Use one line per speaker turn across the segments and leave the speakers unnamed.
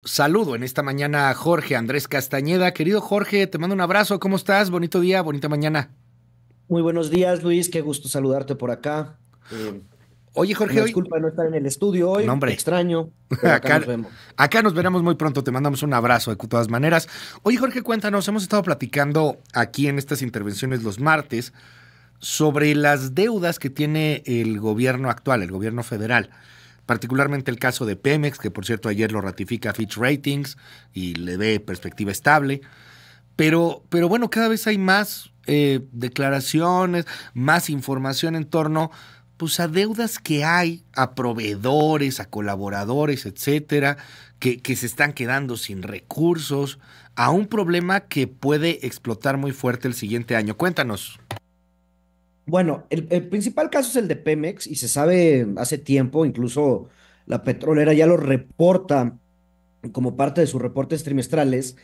Saludo en esta mañana a Jorge Andrés Castañeda. Querido Jorge, te mando un abrazo. ¿Cómo estás? Bonito día, bonita mañana.
Muy buenos días, Luis. Qué gusto saludarte por acá.
Oye, Jorge,
Una
hoy...
disculpa de no estar en el estudio
No,
hoy, te
hombre,
extraño, pero acá nos
acá,
vemos.
acá nos veremos muy pronto. Te mandamos un abrazo de todas maneras. Oye, Jorge, cuéntanos. Hemos estado platicando aquí en estas intervenciones los martes sobre las deudas que tiene el gobierno actual, el gobierno federal. Particularmente el caso de Pemex, que por cierto ayer lo ratifica Fitch Ratings y le ve perspectiva estable. Pero bueno, cada vez hay más declaraciones, más información en torno pues, a deudas que hay, a proveedores, a colaboradores, etcétera, que se están quedando sin recursos, a un problema que puede explotar muy fuerte el siguiente año. Cuéntanos.
Bueno, el principal caso es el de Pemex y se sabe hace tiempo, incluso la petrolera ya lo reporta como parte de sus reportes trimestrales,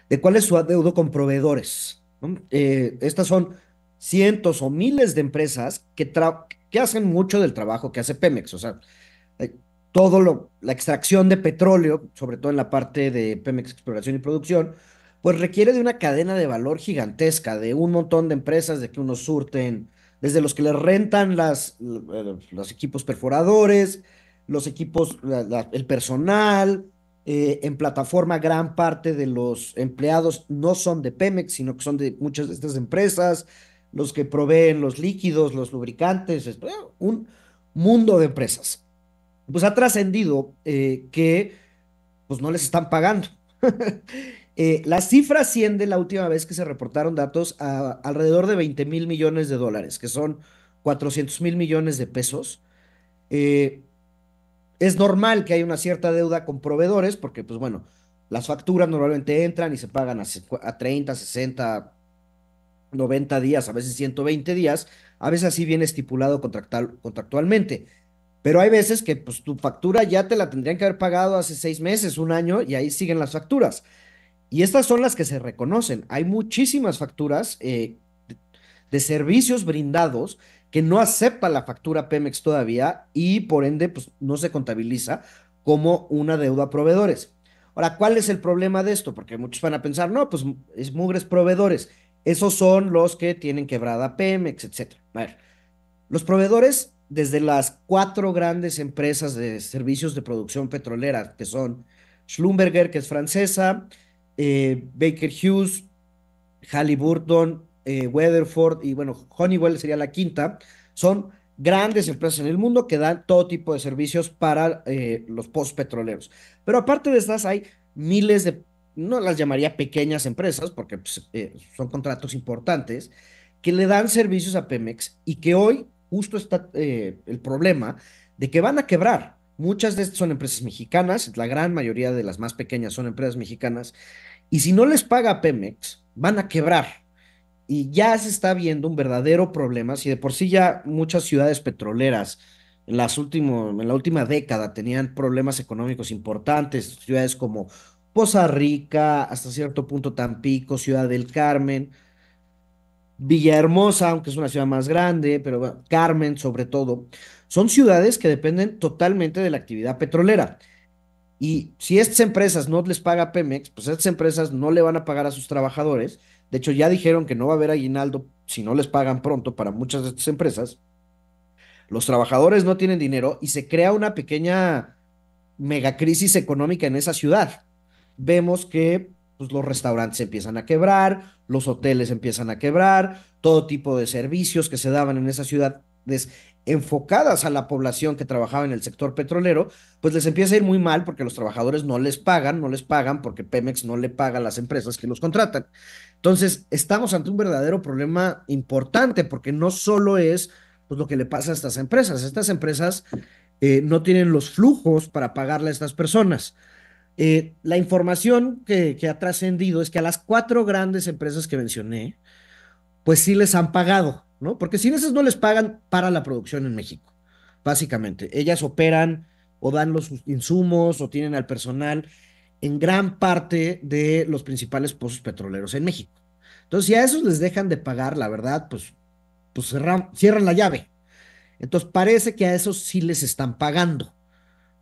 de cuál es su adeudo con proveedores, ¿no? Estas son cientos o miles de empresas que hacen mucho del trabajo que hace Pemex. O sea, eh, la extracción de petróleo, sobre todo en la parte de Pemex Exploración y Producción, pues requiere de una cadena de valor gigantesca, de un montón de empresas, de que unos surten, desde los que les rentan los equipos perforadores, los equipos, el personal. En plataforma, gran parte de los empleados no son de Pemex, sino que son de muchas de estas empresas, los que proveen los líquidos, los lubricantes, un mundo de empresas. Pues ha trascendido que pues no les están pagando. La cifra asciende la última vez que se reportaron datos a alrededor de 20.000 millones de dólares, que son 400.000 millones de pesos. Eh, es normal que haya una cierta deuda con proveedores porque, pues bueno, las facturas normalmente entran y se pagan a 30, 60, 90 días, a veces 120 días, a veces así viene estipulado contractualmente. Pero hay veces que pues tu factura ya te la tendrían que haber pagado hace 6 meses, un año, y ahí siguen las facturas. Y estas son las que se reconocen. Hay muchísimas facturas de servicios brindados que no acepta la factura Pemex todavía y por ende pues, no se contabiliza como una deuda a proveedores. Ahora, ¿cuál es el problema de esto? Porque muchos van a pensar, no, pues es mugres proveedores. Esos son los que tienen quebrada Pemex, etcétera. A ver, los proveedores, desde las cuatro grandes empresas de servicios de producción petrolera, que son Schlumberger, que es francesa, Baker Hughes, Halliburton, Weatherford y bueno, Honeywell sería la quinta, son grandes empresas en el mundo que dan todo tipo de servicios para los pozos petroleros. Pero aparte de estas hay miles de, no las llamaría pequeñas empresas, porque pues, son contratos importantes, que le dan servicios a Pemex y que hoy justo está el problema de que van a quebrar. Muchas de estas son empresas mexicanas, la gran mayoría de las más pequeñas son empresas mexicanas, y si no les paga a Pemex, van a quebrar. Y ya se está viendo un verdadero problema. Si de por sí ya muchas ciudades petroleras en la última década tenían problemas económicos importantes, ciudades como Poza Rica, hasta cierto punto Tampico, Ciudad del Carmen, Villahermosa, aunque es una ciudad más grande, pero bueno, Carmen sobre todo, son ciudades que dependen totalmente de la actividad petrolera. Y si estas empresas no les paga Pemex, pues estas empresas no le van a pagar a sus trabajadores. De hecho, ya dijeron que no va a haber aguinaldo si no les pagan pronto para muchas de estas empresas. Los trabajadores no tienen dinero y se crea una pequeña megacrisis económica en esa ciudad. Vemos que pues, los restaurantes empiezan a quebrar, los hoteles empiezan a quebrar, todo tipo de servicios que se daban en esa ciudad enfocadas a la población que trabajaba en el sector petrolero, pues les empieza a ir muy mal porque los trabajadores no les pagan porque Pemex no le paga a las empresas que los contratan. Entonces, estamos ante un verdadero problema importante porque no solo es pues, lo que le pasa a estas empresas no tienen los flujos para pagarle a estas personas. La información que ha trascendido es que a las cuatro grandes empresas que mencioné, pues sí les han pagado, ¿no? Porque sin esas no les pagan para la producción en México, básicamente. Ellas operan o dan los insumos o tienen al personal en gran parte de los principales pozos petroleros en México. Entonces, si a esos les dejan de pagar, la verdad, cierran la llave. Entonces, parece que a esos sí les están pagando,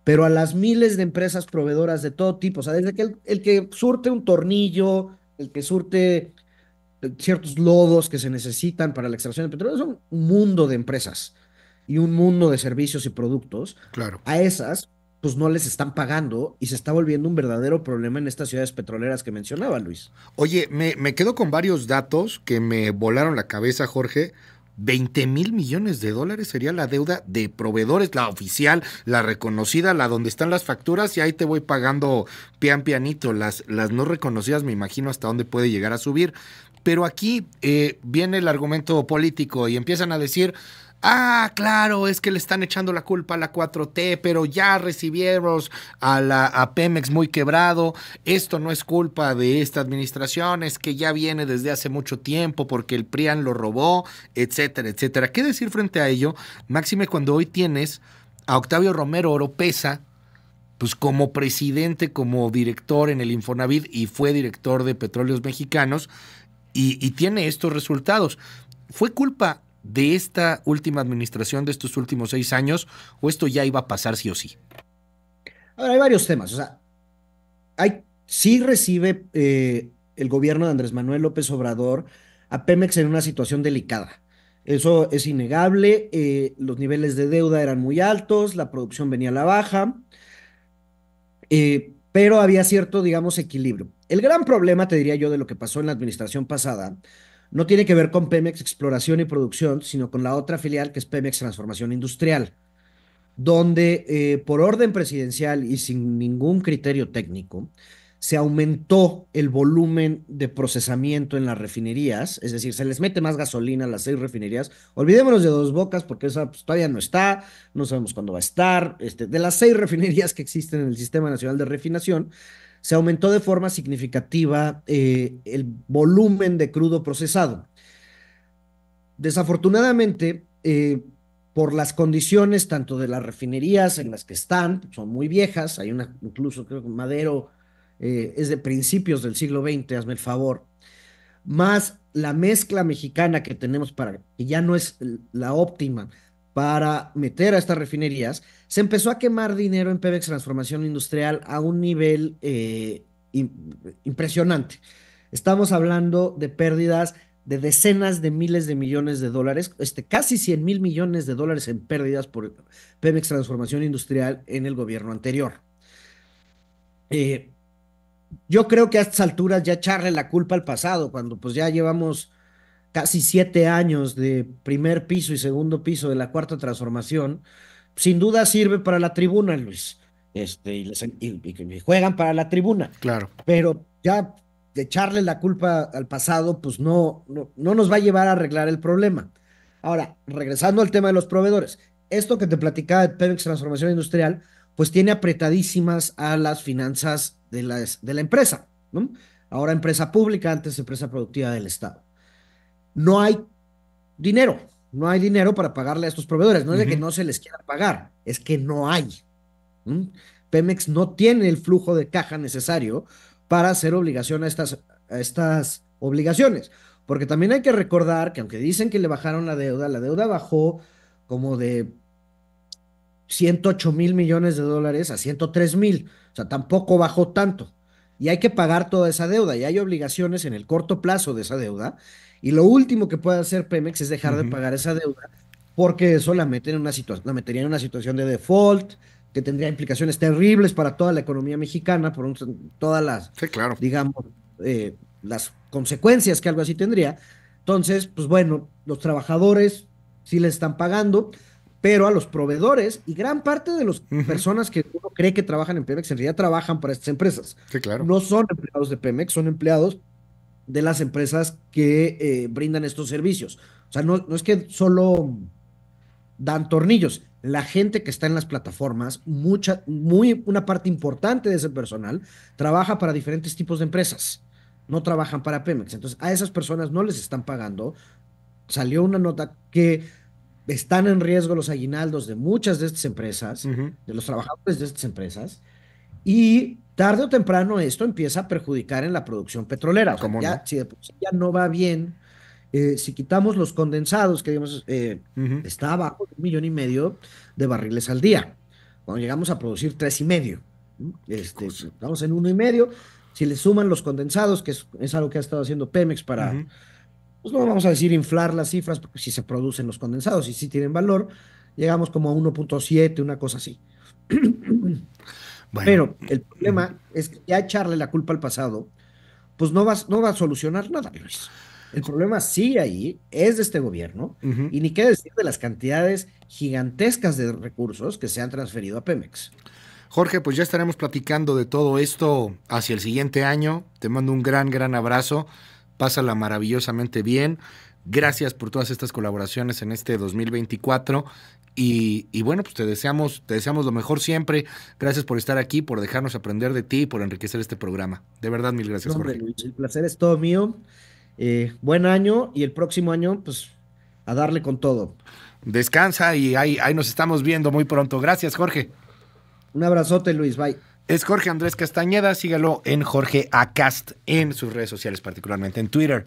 pero a las miles de empresas proveedoras de todo tipo, o sea, desde que el que surte un tornillo, el que surte ciertos lodos que se necesitan para la extracción de petróleo, son un mundo de empresas y un mundo de servicios y productos.
Claro.
A esas, pues no les están pagando y se está volviendo un verdadero problema en estas ciudades petroleras que mencionaba Luis.
Oye, me quedo con varios datos que me volaron la cabeza, Jorge. 20,000 millones de dólares sería la deuda de proveedores, la oficial, la reconocida, la donde están las facturas y ahí te voy pagando pian pianito. Las no reconocidas me imagino hasta dónde puede llegar a subir. Pero aquí viene el argumento político y empiezan a decir, ah, claro, es que le están echando la culpa a la 4T, pero ya recibieron a Pemex muy quebrado. Esto no es culpa de esta administración, es que ya viene desde hace mucho tiempo porque el PRIAN lo robó, etcétera, etcétera. ¿Qué decir frente a ello? Máxime cuando hoy tienes a Octavio Romero Oropesa, pues como presidente, como director en el Infonavit y fue director de Petróleos Mexicanos y tiene estos resultados. ¿Fue culpa de esta última administración, de estos últimos 6 años, o esto ya iba a pasar sí o sí?
Ahora, hay varios temas, o sea, sí recibe el gobierno de Andrés Manuel López Obrador a Pemex en una situación delicada. Eso es innegable, los niveles de deuda eran muy altos, la producción venía a la baja, pero había cierto, digamos, equilibrio. El gran problema, te diría yo, de lo que pasó en la administración pasada, no tiene que ver con Pemex Exploración y Producción, sino con la otra filial que es Pemex Transformación Industrial, donde por orden presidencial y sin ningún criterio técnico, se aumentó el volumen de procesamiento en las refinerías, es decir, se les mete más gasolina a las 6 refinerías. Olvidémonos de Dos Bocas porque esa pues, todavía no está, no sabemos cuándo va a estar. De las 6 refinerías que existen en el Sistema Nacional de Refinación, se aumentó de forma significativa el volumen de crudo procesado. Desafortunadamente, por las condiciones tanto de las refinerías en las que están, son muy viejas, hay una, incluso creo que Madero es de principios del siglo XX, hazme el favor, más la mezcla mexicana que tenemos para, que ya no es la óptima para meter a estas refinerías, se empezó a quemar dinero en Pemex Transformación Industrial a un nivel impresionante. Estamos hablando de pérdidas de decenas de miles de millones de dólares, casi 100,000 millones de dólares en pérdidas por Pemex Transformación Industrial en el gobierno anterior. Eh, yo creo que a estas alturas ya echarle la culpa al pasado, cuando pues ya llevamos casi 7 años de primer piso y segundo piso de la cuarta transformación, sin duda sirve para la tribuna, Luis. Y juegan para la tribuna.
Claro.
Pero ya de echarle la culpa al pasado, pues no nos va a llevar a arreglar el problema. Ahora, regresando al tema de los proveedores, esto que te platicaba de Pemex Transformación Industrial, pues tiene apretadísimas a las finanzas de la empresa, ¿no? Ahora empresa pública, antes empresa productiva del Estado. No hay dinero, no hay dinero para pagarle a estos proveedores. No es de que no se les quiera pagar, es que no hay. ¿Mm? Pemex no tiene el flujo de caja necesario para hacer obligación a estas obligaciones. Porque también hay que recordar que aunque dicen que le bajaron la deuda bajó como de 108,000 millones de dólares a 103,000. O sea, tampoco bajó tanto. Y hay que pagar toda esa deuda y hay obligaciones en el corto plazo de esa deuda. Y lo último que puede hacer Pemex es dejar de
Ujú.
pagar esa deuda porque eso la metería en una situación de default que tendría implicaciones terribles para toda la economía mexicana, todas las,
Sí, claro.
digamos, las consecuencias que algo así tendría. Entonces, pues bueno, los trabajadores sí les están pagando, pero a los proveedores y gran parte de las
Ujú.
personas que uno cree que trabajan en Pemex en realidad trabajan para estas empresas.
Sí, claro.
No son empleados de Pemex, son empleados de las empresas que brindan estos servicios. O sea, no es que solo dan tornillos. La gente que está en las plataformas, una parte importante de ese personal trabaja para diferentes tipos de empresas. No trabajan para Pemex. Entonces, a esas personas no les están pagando. Salió una nota que están en riesgo los aguinaldos de muchas de estas empresas,
Ujú.
de los trabajadores de estas empresas, y tarde o temprano esto empieza a perjudicar en la producción petrolera. O sea,
¿Cómo
ya,
no?
si de por sí ya no va bien, si quitamos los condensados, que digamos,
Ujú.
está abajo de 1,5 millones de barriles al día. cuando llegamos a producir 3,5. Estamos en 1,5. Si le suman los condensados, que es algo que ha estado haciendo Pemex para,
Ujú.
pues no vamos a decir inflar las cifras, porque si se producen los condensados y si tienen valor, llegamos como a 1,7, una cosa así.
Bueno,
Pero el
ujú,
problema es que ya echarle la culpa al pasado, pues no va a solucionar nada, Luis. El problema sigue ahí, es de este gobierno,
ujú.
y ni qué decir de las cantidades gigantescas de recursos que se han transferido a Pemex.
Jorge, pues ya estaremos platicando de todo esto hacia el siguiente año. Te mando un gran, gran abrazo. Pásala maravillosamente bien. Gracias por todas estas colaboraciones en este 2024. Y bueno, pues te deseamos lo mejor siempre. Gracias por estar aquí, por dejarnos aprender de ti y por enriquecer este programa. De verdad, mil gracias,
No, hombre,
Jorge.
Luis, el placer es todo mío. Buen año y el próximo año, pues, a darle con todo.
Descansa y ahí nos estamos viendo muy pronto. Gracias, Jorge.
Un abrazote, Luis. Bye.
Es Jorge Andrés Castañeda. Sígalo en Jorge Acast en sus redes sociales, particularmente en Twitter.